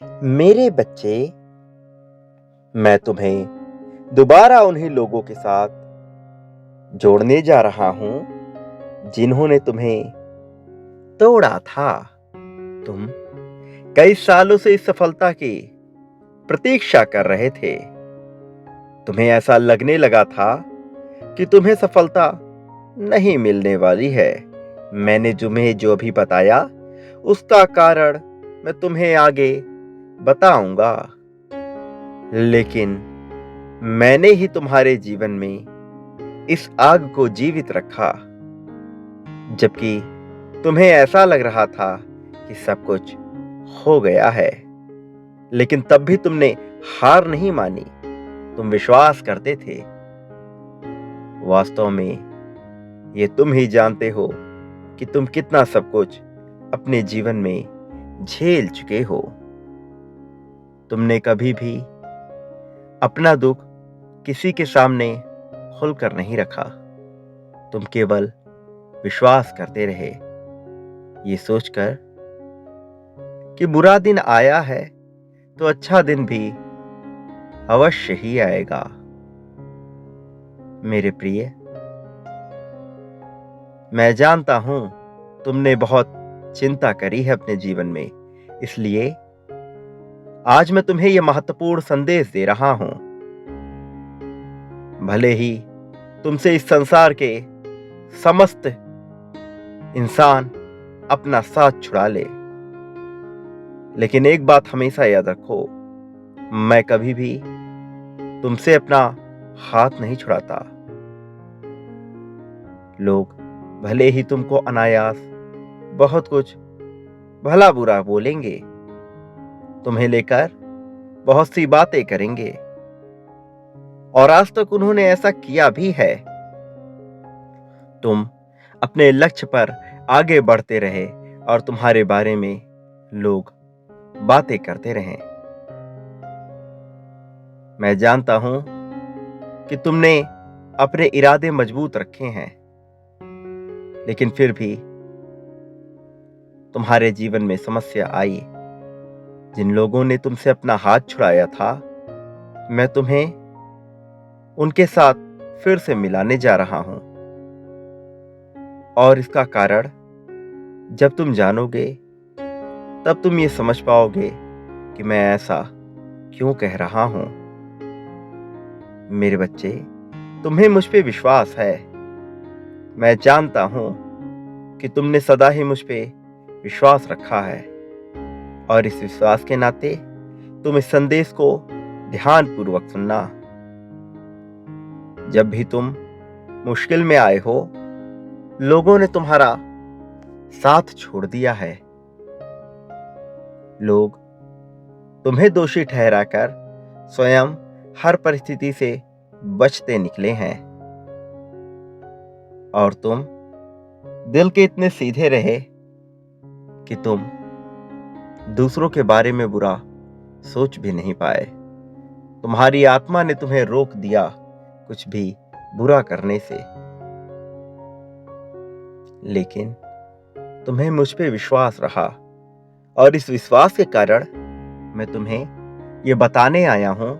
मेरे बच्चे, मैं तुम्हें दोबारा उन्हीं लोगों के साथ जोड़ने जा रहा हूं जिन्होंने तुम्हें तोड़ा था। तुम कई सालों से इस सफलता की प्रतीक्षा कर रहे थे। तुम्हें ऐसा लगने लगा था कि तुम्हें सफलता नहीं मिलने वाली है। मैंने तुम्हें जो भी बताया उसका कारण मैं तुम्हें आगे बताऊंगा, लेकिन मैंने ही तुम्हारे जीवन में इस आग को जीवित रखा, जबकि तुम्हें ऐसा लग रहा था कि सब कुछ हो गया है। लेकिन तब भी तुमने हार नहीं मानी। तुम विश्वास करते थे। वास्तव में ये तुम ही जानते हो कि तुम कितना सब कुछ अपने जीवन में झेल चुके हो। तुमने कभी भी अपना दुख किसी के सामने खुलकर नहीं रखा। तुम केवल विश्वास करते रहे, ये सोचकर कि बुरा दिन आया है तो अच्छा दिन भी अवश्य ही आएगा। मेरे प्रिय, मैं जानता हूं तुमने बहुत चिंता करी है अपने जीवन में, इसलिए आज मैं तुम्हें यह महत्वपूर्ण संदेश दे रहा हूं। भले ही तुमसे इस संसार के समस्त इंसान अपना साथ छुड़ा ले, लेकिन एक बात हमेशा याद रखो, मैं कभी भी तुमसे अपना हाथ नहीं छुड़ाता। लोग भले ही तुमको अनायास बहुत कुछ भला बुरा बोलेंगे, तुम्हें लेकर बहुत सी बातें करेंगे, और आज तक उन्होंने ऐसा किया भी है। तुम अपने लक्ष्य पर आगे बढ़ते रहे और तुम्हारे बारे में लोग बातें करते रहे। मैं जानता हूं कि तुमने अपने इरादे मजबूत रखे हैं, लेकिन फिर भी तुम्हारे जीवन में समस्या आई। जिन लोगों ने तुमसे अपना हाथ छुड़ाया था, मैं तुम्हें उनके साथ फिर से मिलाने जा रहा हूं, और इसका कारण जब तुम जानोगे तब तुम ये समझ पाओगे कि मैं ऐसा क्यों कह रहा हूं। मेरे बच्चे, तुम्हें मुझ पे विश्वास है। मैं जानता हूं कि तुमने सदा ही मुझ पे विश्वास रखा है, और इस विश्वास के नाते तुम इस संदेश को ध्यानपूर्वक सुनना। जब भी तुम मुश्किल में आए हो, लोगों ने तुम्हारा साथ छोड़ दिया है। लोग तुम्हें दोषी ठहराकर स्वयं हर परिस्थिति से बचते निकले हैं, और तुम दिल के इतने सीधे रहे कि तुम दूसरों के बारे में बुरा सोच भी नहीं पाए। तुम्हारी आत्मा ने तुम्हें रोक दिया कुछ भी बुरा करने से, लेकिन तुम्हें मुझ पे विश्वास रहा, और इस विश्वास के कारण मैं तुम्हें यह बताने आया हूं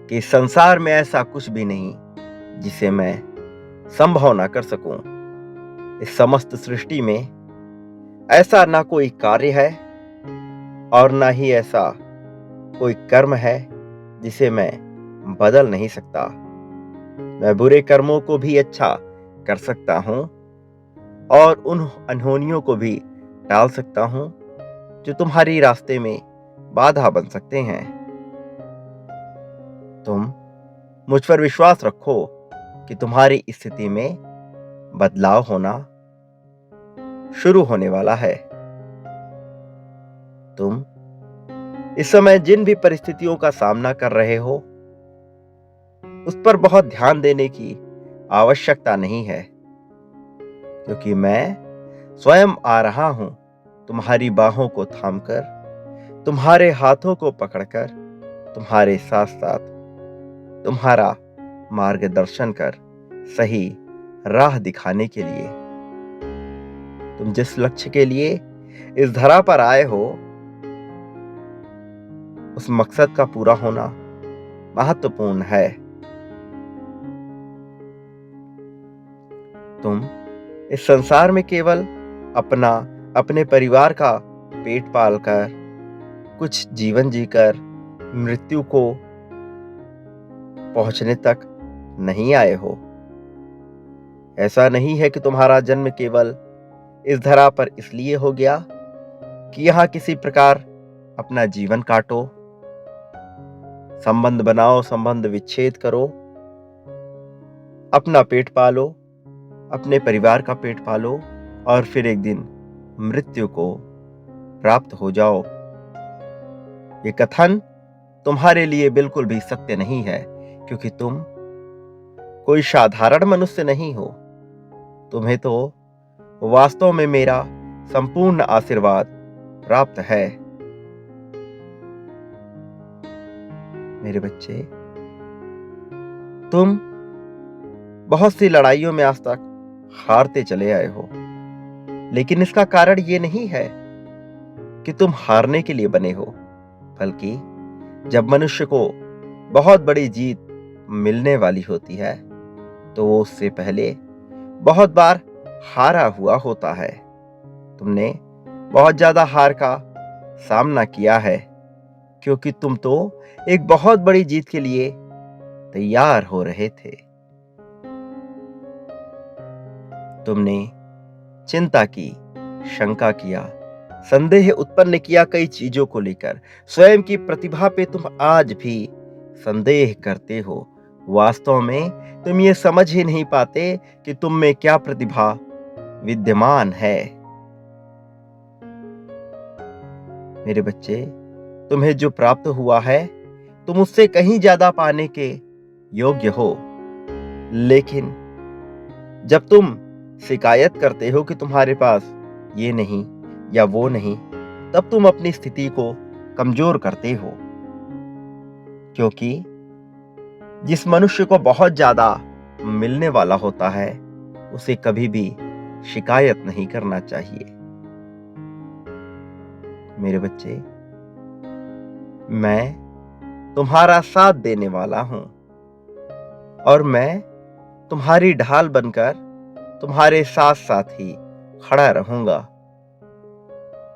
कि इस संसार में ऐसा कुछ भी नहीं जिसे मैं संभव ना कर सकूं। इस समस्त सृष्टि में ऐसा ना कोई कार्य है और ना ही ऐसा कोई कर्म है जिसे मैं बदल नहीं सकता। मैं बुरे कर्मों को भी अच्छा कर सकता हूं, और उन अनहोनियों को भी टाल सकता हूं जो तुम्हारी रास्ते में बाधा बन सकते हैं। तुम मुझ पर विश्वास रखो कि तुम्हारी स्थिति में बदलाव होना शुरू होने वाला है। तुम इस समय जिन भी परिस्थितियों का सामना कर रहे हो, उस पर बहुत ध्यान देने की आवश्यकता नहीं है, क्योंकि मैं स्वयं आ रहा हूं तुम्हारी बाहों को थामकर, तुम्हारे हाथों को पकड़कर, तुम्हारे साथ साथ तुम्हारा मार्गदर्शन कर सही राह दिखाने के लिए। तुम जिस लक्ष्य के लिए इस धरा पर आए हो, उस मकसद का पूरा होना महत्वपूर्ण है। तुम इस संसार में केवल अपना, अपने परिवार का पेट पालकर, कुछ जीवन जीकर मृत्यु को पहुंचने तक नहीं आए हो। ऐसा नहीं है कि तुम्हारा जन्म केवल इस धरा पर इसलिए हो गया कि यहां किसी प्रकार अपना जीवन काटो, संबंध बनाओ, संबंध विच्छेद करो, अपना पेट पालो, अपने परिवार का पेट पालो और फिर एक दिन मृत्यु को प्राप्त हो जाओ। ये कथन तुम्हारे लिए बिल्कुल भी सत्य नहीं है, क्योंकि तुम कोई साधारण मनुष्य नहीं हो। तुम्हें तो वास्तव में मेरा संपूर्ण आशीर्वाद प्राप्त है। मेरे बच्चे, तुम बहुत सी लड़ाइयों में आज तक हारते चले आए हो, लेकिन इसका कारण ये नहीं है कि तुम हारने के लिए बने हो, बल्कि जब मनुष्य को बहुत बड़ी जीत मिलने वाली होती है तो वो उससे पहले बहुत बार हारा हुआ होता है। तुमने बहुत ज्यादा हार का सामना किया है, क्योंकि तुम तो एक बहुत बड़ी जीत के लिए तैयार हो रहे थे। तुमने चिंता की, शंका किया, संदेह उत्पन्न किया कई चीजों को लेकर। स्वयं की प्रतिभा पे तुम आज भी संदेह करते हो। वास्तव में तुम ये समझ ही नहीं पाते कि तुम में क्या प्रतिभा विद्यमान है। मेरे बच्चे, तुम्हें जो प्राप्त हुआ है तुम उससे कहीं ज्यादा पाने के योग्य हो, लेकिन जब तुम शिकायत करते हो कि तुम्हारे पास ये नहीं या वो नहीं, तब तुम अपनी स्थिति को कमजोर करते हो। क्योंकि जिस मनुष्य को बहुत ज्यादा मिलने वाला होता है उसे कभी भी शिकायत नहीं करना चाहिए। मेरे बच्चे, मैं तुम्हारा साथ देने वाला हूं और मैं तुम्हारी ढाल बनकर तुम्हारे साथ साथ ही खड़ा रहूंगा।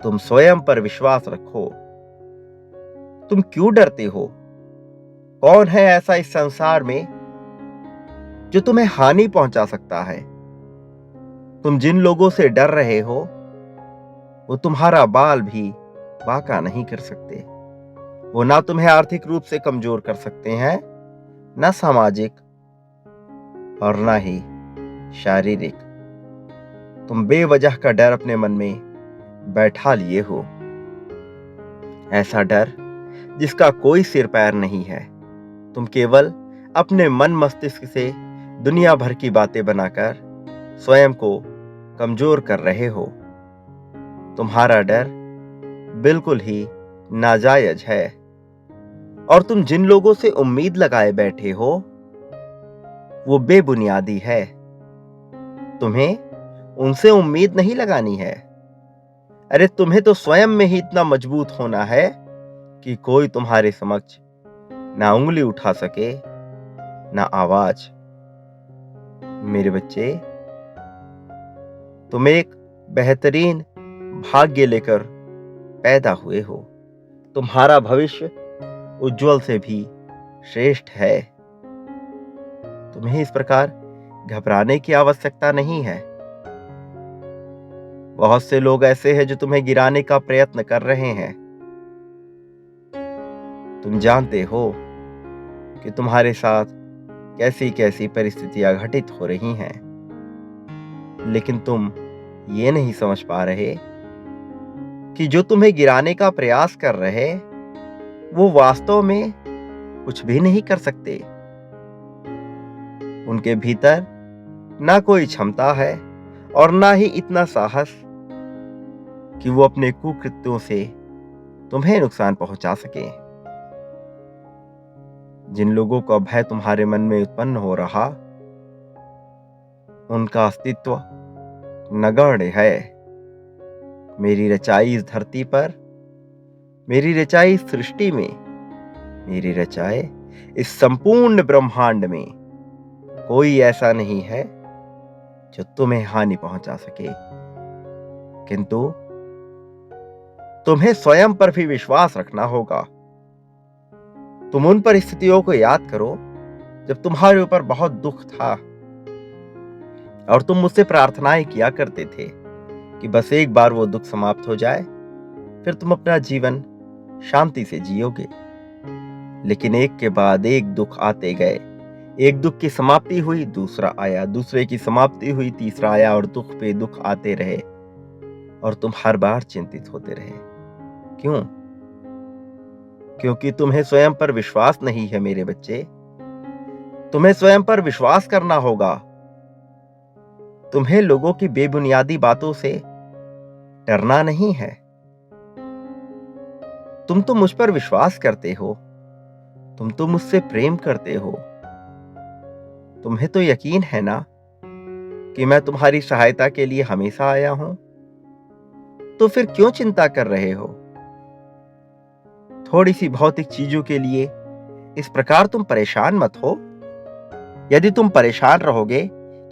तुम स्वयं पर विश्वास रखो। तुम क्यों डरते हो? कौन है ऐसा इस संसार में जो तुम्हें हानि पहुंचा सकता है? तुम जिन लोगों से डर रहे हो वो तुम्हारा बाल भी बांका नहीं कर सकते। वो ना तुम्हें आर्थिक रूप से कमजोर कर सकते हैं, ना सामाजिक और ना ही शारीरिक। तुम बेवजह का डर अपने मन में बैठा लिए हो, ऐसा डर जिसका कोई सिर पैर नहीं है। तुम केवल अपने मन मस्तिष्क से दुनिया भर की बातें बनाकर स्वयं को कमजोर कर रहे हो। तुम्हारा डर बिल्कुल ही नाजायज है और तुम जिन लोगों से उम्मीद लगाए बैठे हो वो बेबुनियादी है। तुम्हें उनसे उम्मीद नहीं लगानी है। अरे तुम्हें तो स्वयं में ही इतना मजबूत होना है कि कोई तुम्हारे समक्ष ना उंगली उठा सके ना आवाज। मेरे बच्चे, तुम एक बेहतरीन भाग्य लेकर पैदा हुए हो। तुम्हारा भविष्य उज्जवल से भी श्रेष्ठ है। तुम्हें इस प्रकार घबराने की आवश्यकता नहीं है। बहुत से लोग ऐसे हैं जो तुम्हें गिराने का प्रयत्न कर रहे हैं। तुम जानते हो कि तुम्हारे साथ कैसी कैसी परिस्थितियां घटित हो रही हैं, लेकिन तुम ये नहीं समझ पा रहे कि जो तुम्हें गिराने का प्रयास कर रहे वो वास्तव में कुछ भी नहीं कर सकते। उनके भीतर ना कोई क्षमता है और ना ही इतना साहस कि वो अपने कुकृत्यों से तुम्हें नुकसान पहुंचा सके। जिन लोगों का भय तुम्हारे मन में उत्पन्न हो रहा उनका अस्तित्व नगण्य है। मेरी रचाई इस धरती पर, मेरी रचाई इस सृष्टि में मेरे रचाए इस संपूर्ण ब्रह्मांड में कोई ऐसा नहीं है जो तुम्हें हानि पहुंचा सके, किंतु तुम्हें स्वयं पर भी विश्वास रखना होगा। तुम उन परिस्थितियों को याद करो जब तुम्हारे ऊपर बहुत दुख था और तुम मुझसे प्रार्थनाएं किया करते थे कि बस एक बार वो दुख समाप्त हो जाए, फिर तुम अपना जीवन शांति से जियोगे। लेकिन एक के बाद एक दुख आते गए। एक दुख की समाप्ति हुई, दूसरा आया, दूसरे की समाप्ति हुई, तीसरा आया, और दुख पे दुख आते रहे और तुम हर बार चिंतित होते रहे। क्यों? क्योंकि तुम्हें स्वयं पर विश्वास नहीं है मेरे बच्चे। तुम्हें स्वयं पर विश्वास करना होगा। तुम्हें लोगों की बेबुनियादी बातों से डरना नहीं है। तुम तो मुझ पर विश्वास करते हो, तुम तो मुझसे प्रेम करते हो। तुम्हें तो यकीन है ना कि मैं तुम्हारी सहायता के लिए हमेशा आया हूं। तो फिर क्यों चिंता कर रहे हो? थोड़ी सी भौतिक चीजों के लिए इस प्रकार तुम परेशान मत हो। यदि तुम परेशान रहोगे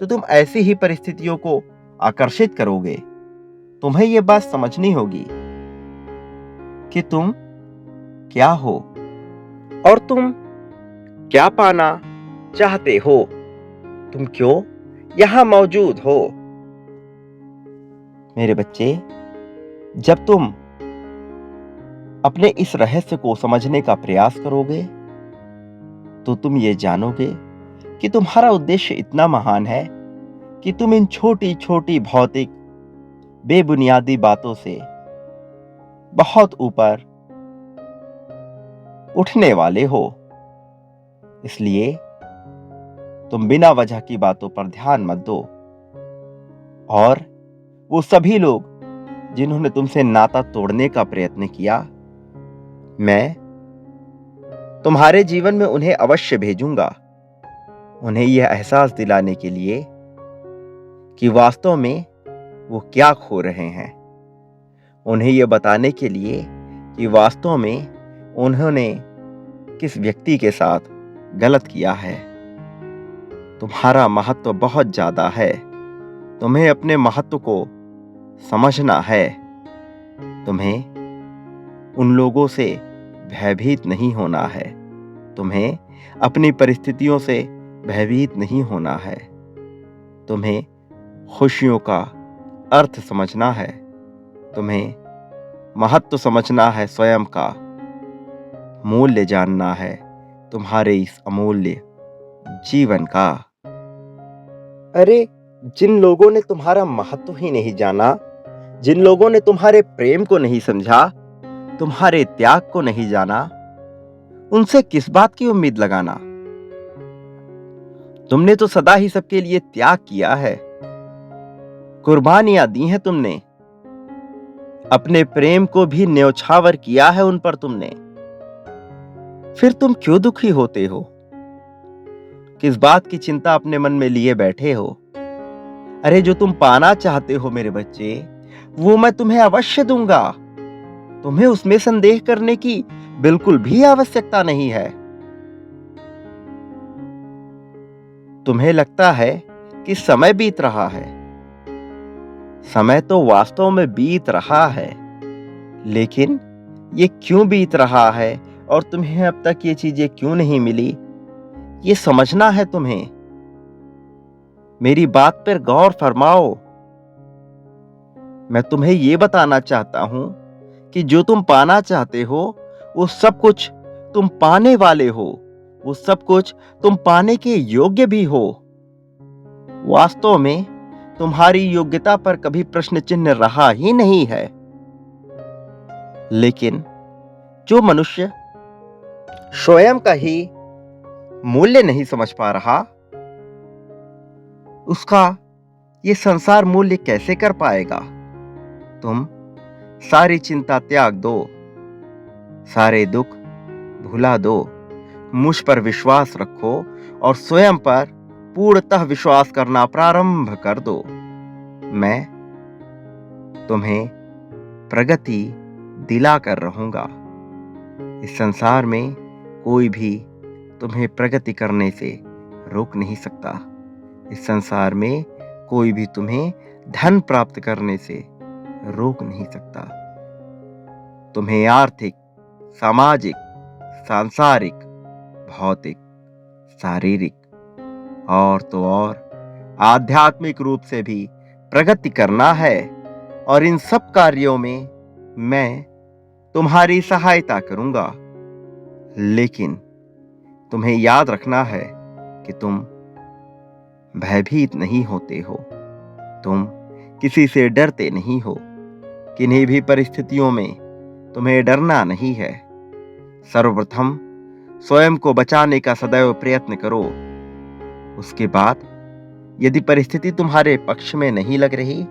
तो तुम ऐसी ही परिस्थितियों को आकर्षित करोगे। तुम्हें यह बात समझनी होगी कि तुम क्या हो और तुम क्या पाना चाहते हो। तुम क्यों यहां मौजूद हो। मेरे बच्चे, जब तुम अपने इस रहस्य को समझने का प्रयास करोगे तो तुम ये जानोगे कि तुम्हारा उद्देश्य इतना महान है कि तुम इन छोटी छोटी भौतिक बेबुनियादी बातों से बहुत ऊपर उठने वाले हो। इसलिए तुम बिना वजह की बातों पर ध्यान मत दो। और वो सभी लोग जिन्होंने तुमसे नाता तोड़ने का प्रयत्न किया, मैं तुम्हारे जीवन में उन्हें अवश्य भेजूंगा। उन्हें यह एहसास दिलाने के लिए कि वास्तव में वो क्या खो रहे हैं। उन्हें यह बताने के लिए कि वास्तव में उन्होंने किस व्यक्ति के साथ गलत किया है। तुम्हारा महत्व बहुत ज्यादा है। तुम्हें अपने महत्व को समझना है। तुम्हें उन लोगों से भयभीत नहीं होना है। तुम्हें अपनी परिस्थितियों से भयभीत नहीं होना है। तुम्हें खुशियों का अर्थ समझना है। तुम्हें महत्व समझना है, स्वयं का मूल्य जानना है, तुम्हारे इस अमूल्य जीवन का। अरे, जिन लोगों ने तुम्हारा महत्व ही नहीं जाना, जिन लोगों ने तुम्हारे प्रेम को नहीं समझा, तुम्हारे त्याग को नहीं जाना, उनसे किस बात की उम्मीद लगाना। तुमने तो सदा ही सबके लिए त्याग किया है, कुर्बानियां दी हैं तुमने, अपने प्रेम को भी न्यौछावर किया है उन पर तुमने। फिर तुम क्यों दुखी होते हो? किस बात की चिंता अपने मन में लिए बैठे हो? अरे, जो तुम पाना चाहते हो मेरे बच्चे, वो मैं तुम्हें अवश्य दूंगा। तुम्हें उसमें संदेह करने की बिल्कुल भी आवश्यकता नहीं है। तुम्हें लगता है कि समय बीत रहा है। समय तो वास्तव में बीत रहा है, लेकिन ये क्यों बीत रहा है और तुम्हें अब तक ये चीजें क्यों नहीं मिली, ये समझना है तुम्हें। मेरी बात पर गौर फरमाओ। मैं तुम्हें ये बताना चाहता हूं कि जो तुम पाना चाहते हो, वो सब कुछ तुम पाने वाले हो। वो सब कुछ तुम पाने के योग्य भी हो। वास्तव में तुम्हारी योग्यता पर कभी प्रश्न चिन्ह रहा ही नहीं है। लेकिन जो मनुष्य स्वयं का ही मूल्य नहीं समझ पा रहा, उसका ये संसार मूल्य कैसे कर पाएगा? तुम सारी चिंता त्याग दो, सारे दुख भुला दो, मुझ पर विश्वास रखो और स्वयं पर पूर्णतः विश्वास करना प्रारंभ कर दो। मैं तुम्हें प्रगति दिला कर रहूंगा। इस संसार में कोई भी तुम्हें प्रगति करने से रोक नहीं सकता। इस संसार में कोई भी तुम्हें धन प्राप्त करने से रोक नहीं सकता। तुम्हें आर्थिक, सामाजिक, सांसारिक, भौतिक, शारीरिक और तो और आध्यात्मिक रूप से भी प्रगति करना है, और इन सब कार्यों में मैं तुम्हारी सहायता करूंगा। लेकिन तुम्हें याद रखना है कि तुम भयभीत नहीं होते हो, तुम किसी से डरते नहीं हो। किन्हीं भी परिस्थितियों में तुम्हें डरना नहीं है। सर्वप्रथम स्वयं को बचाने का सदैव प्रयत्न करो। उसके बाद यदि परिस्थिति तुम्हारे पक्ष में नहीं लग रही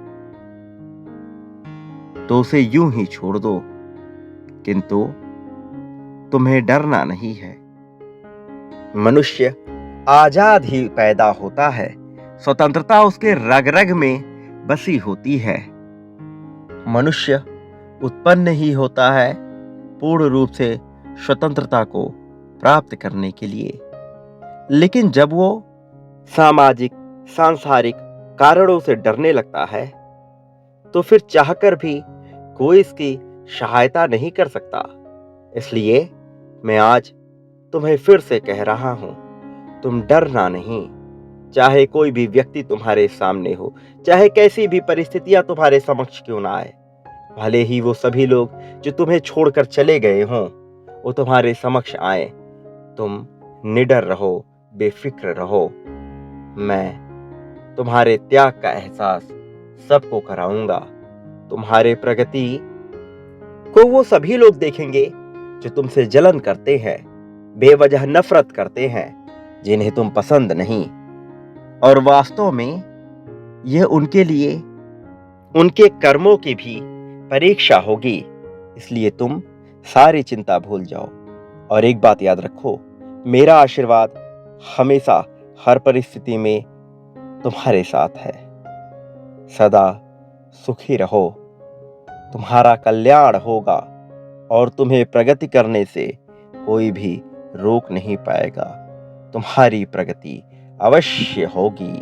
तो उसे यूं ही छोड़ दो, किंतु तुम्हें डरना नहीं है। मनुष्य आजाद ही पैदा होता है, स्वतंत्रता उसके रग रग में बसी होती है। मनुष्य उत्पन्न ही होता है पूर्ण रूप से स्वतंत्रता को प्राप्त करने के लिए, लेकिन जब वो सामाजिक, सांसारिक कारणों से डरने लगता है तो फिर चाहकर भी कोई इसकी सहायता नहीं कर सकता। इसलिए मैं आज तुम्हें फिर से कह रहा हूं, तुम डरना नहीं। चाहे कोई भी व्यक्ति तुम्हारे सामने हो, चाहे कैसी भी परिस्थितियां तुम्हारे समक्ष क्यों ना आए, भले ही वो सभी लोग जो तुम्हें छोड़कर चले गए हों वो तुम्हारे समक्ष आए, तुम निडर रहो, बेफिक्र रहो। मैं तुम्हारे त्याग का एहसास सबको कराऊंगा। तुम्हारे प्रगति को वो सभी लोग देखेंगे जो तुमसे जलन करते हैं, बेवजह नफरत करते हैं, जिन्हें तुम पसंद नहीं, और वास्तव में यह उनके लिए उनके कर्मों की भी परीक्षा होगी। इसलिए तुम सारी चिंता भूल जाओ और एक बात याद रखो, मेरा आशीर्वाद हमेशा हर परिस्थिति में तुम्हारे साथ है। सदा सुखी रहो, तुम्हारा कल्याण होगा और तुम्हें प्रगति करने से कोई भी रोक नहीं पाएगा। तुम्हारी प्रगति अवश्य होगी।